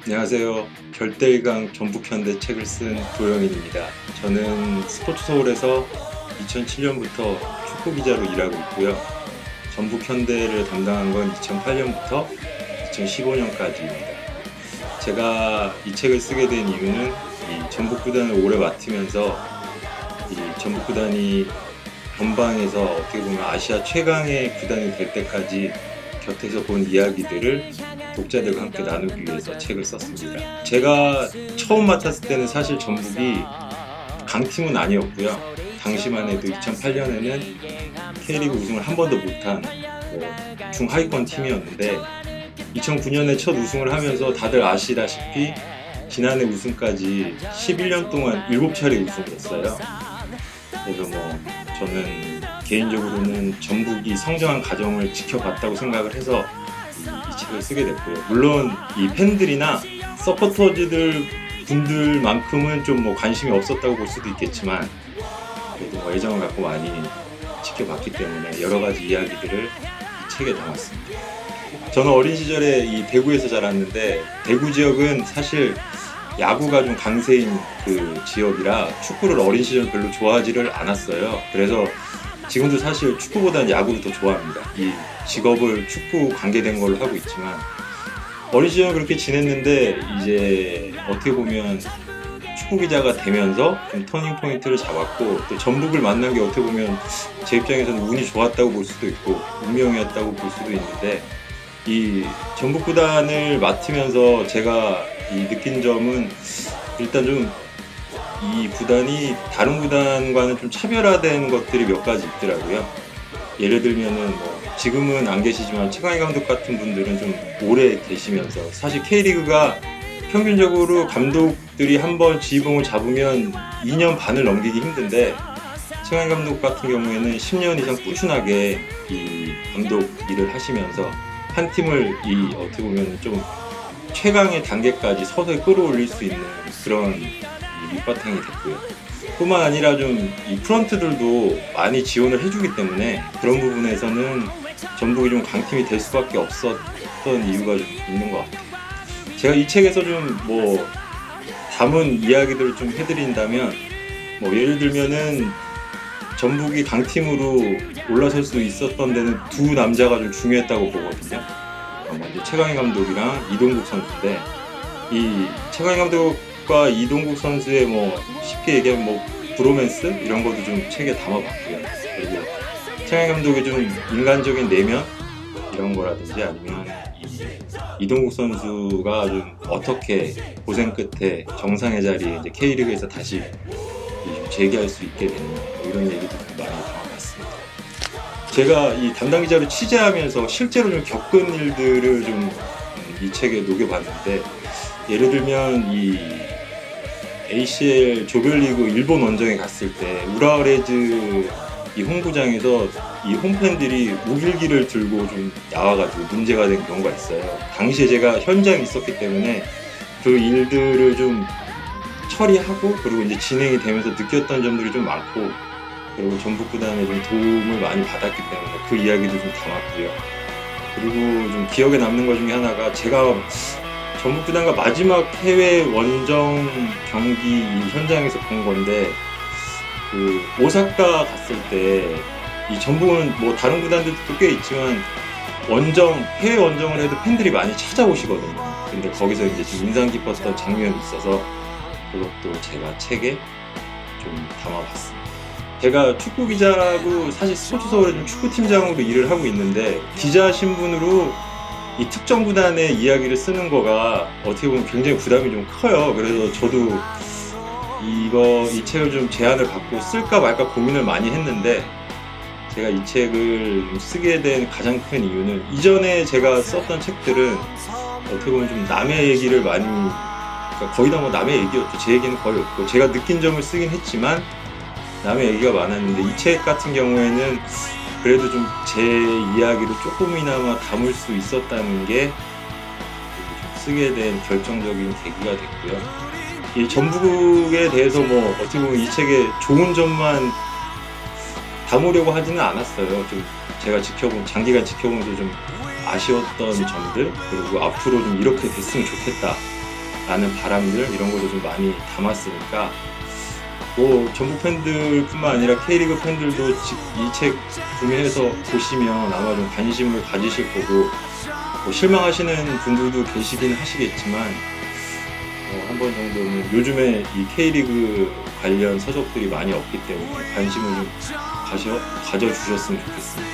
안녕하세요. 별대일강 전북현대 책을 쓴 도영인입니다. 저는 스포츠서울에서 2007년부터 축구 기자로 일하고 있고요. 전북현대를 담당한 건 2008년부터 2015년까지입니다. 제가 이 책을 쓰게 된 이유는 이 전북구단을 오래 맡으면서 이 전북구단이 전방에서 어떻게 보면 아시아 최강의 구단이 될 때까지 곁에서 본 이야기들을 독자들과 함께 나누기 위해서 책을 썼습니다. 제가 처음 맡았을 때는 사실 전북이 강팀은 아니었고요. 당시만 해도 2008년에는 K리그 우승을 한 번도 못한 중하위권 팀이었는데 2009년에 첫 우승을 하면서 다들 아시다시피 지난해 우승까지 11년 동안 7차례 우승했어요. 그래서 저는 개인적으로는 전북이 성장한 과정을 지켜봤다고 생각을 해서 이 책을 쓰게 됐고요. 물론 이 팬들이나 서포터즈들 분들만큼은 좀 관심이 없었다고 볼 수도 있겠지만 그래도 애정을 갖고 많이 지켜봤기 때문에 여러 가지 이야기들을 이 책에 담았습니다. 저는 어린 시절에 이 대구에서 자랐는데 대구 지역은 사실 야구가 좀 강세인 그 지역이라 축구를 어린 시절 별로 좋아하지를 않았어요. 그래서 지금도 사실 축구보다는 야구를 더 좋아합니다. 이 직업을 축구 관계된 걸로 하고 있지만 어린 시절 그렇게 지냈는데 이제 어떻게 보면 축구 기자가 되면서 좀 터닝 포인트를 잡았고 또 전북을 만난 게 어떻게 보면 제 입장에서는 운이 좋았다고 볼 수도 있고 운명이었다고 볼 수도 있는데 이 전북 구단을 맡으면서 제가 이 느낀 점은 일단 좀 이 구단이 다른 구단과는 좀 차별화된 것들이 몇 가지 있더라고요. 예를 들면은 지금은 안 계시지만 최강희 감독 같은 분들은 좀 오래 계시면서 사실 K리그가 평균적으로 감독들이 한번 지휘봉을 잡으면 2년 반을 넘기기 힘든데 최강희 감독 같은 경우에는 10년 이상 꾸준하게 이 감독 일을 하시면서 한 팀을 어떻게 보면 좀 최강의 단계까지 서서히 끌어올릴 수 있는 그런 밑바탕이 됐고요. 뿐만 아니라 좀 이 프런트들도 많이 지원을 해주기 때문에 그런 부분에서는 전북이 좀 강팀이 될 수밖에 없었던 이유가 좀 있는 것 같아요. 제가 이 책에서 좀 담은 이야기들을 좀 해드린다면 예를 들면은 전북이 강팀으로 올라설 수 있었던 데는 두 남자가 좀 중요했다고 보거든요. 먼저 최강희 감독이랑 이동국 선수인데 이 최강희 감독과 이동국 선수의 쉽게 얘기하면 브로맨스 이런 것도 좀 책에 담아봤고요. 그리고 최강희 감독의 좀 인간적인 내면 이런 거라든지 아니면 이동국 선수가 좀 어떻게 고생 끝에 정상의 자리에 이제 K리그에서 다시 재기할 수 있게 됐나 이런 얘기도 좀 많이 담아봤습니다. 제가 이 담당 기자로 취재하면서 실제로 좀 겪은 일들을 좀 이 책에 녹여봤는데 예를 들면 이 ACL 조별리그 일본 원정에 갔을 때 우라레즈 이 홈구장에서 이 홈팬들이 무길기를 들고 좀 나와가지고 문제가 된 경우가 있어요. 당시에 제가 현장에 있었기 때문에 그 일들을 좀 처리하고 그리고 이제 진행이 되면서 느꼈던 점들이 좀 많고 그리고 전북 구단에 좀 도움을 많이 받았기 때문에 그 이야기도 좀 담았고요. 그리고 좀 기억에 남는 것 중에 하나가 제가 전북 구단과 마지막 해외 원정 경기 현장에서 본 건데 그 오사카 갔을 때 이 전북은 다른 구단들도 꽤 있지만 해외 원정을 해도 팬들이 많이 찾아오시거든요. 근데 거기서 이제 좀 인상 깊었던 장면이 있어서 그것도 제가 책에 좀 담아봤습니다. 제가 축구 기자라고 사실 스포츠서울에 좀 축구팀장으로 일을 하고 있는데 기자 신분으로 이 특정 구단의 이야기를 쓰는 거가 어떻게 보면 굉장히 부담이 좀 커요. 그래서 저도 이 책을 좀 제안을 받고 쓸까 말까 고민을 많이 했는데 제가 이 책을 쓰게 된 가장 큰 이유는 이전에 제가 썼던 책들은 어떻게 보면 좀 남의 얘기를 많이 거의 다 남의 얘기였죠. 제 얘기는 거의 없고 제가 느낀 점을 쓰긴 했지만 남의 얘기가 많았는데 이 책 같은 경우에는 그래도 좀 제 이야기를 조금이나마 담을 수 있었다는 게 쓰게 된 결정적인 계기가 됐고요. 이 전북에 대해서 어떻게 보면 이 책에 좋은 점만 담으려고 하지는 않았어요. 좀 제가 장기간 지켜보면서 좀 아쉬웠던 점들, 그리고 앞으로 좀 이렇게 됐으면 좋겠다 라는 바람들, 이런 것도 좀 많이 담았으니까 뭐 전북 팬들뿐만 아니라 K리그 팬들도 이 책 구매해서 보시면 아마 좀 관심을 가지실 거고, 뭐 실망하시는 분들도 계시긴 하시겠지만 한 번 정도는, 요즘에 이 K리그 관련 서적들이 많이 없기 때문에 관심을 좀 가져주셨으면 좋겠습니다.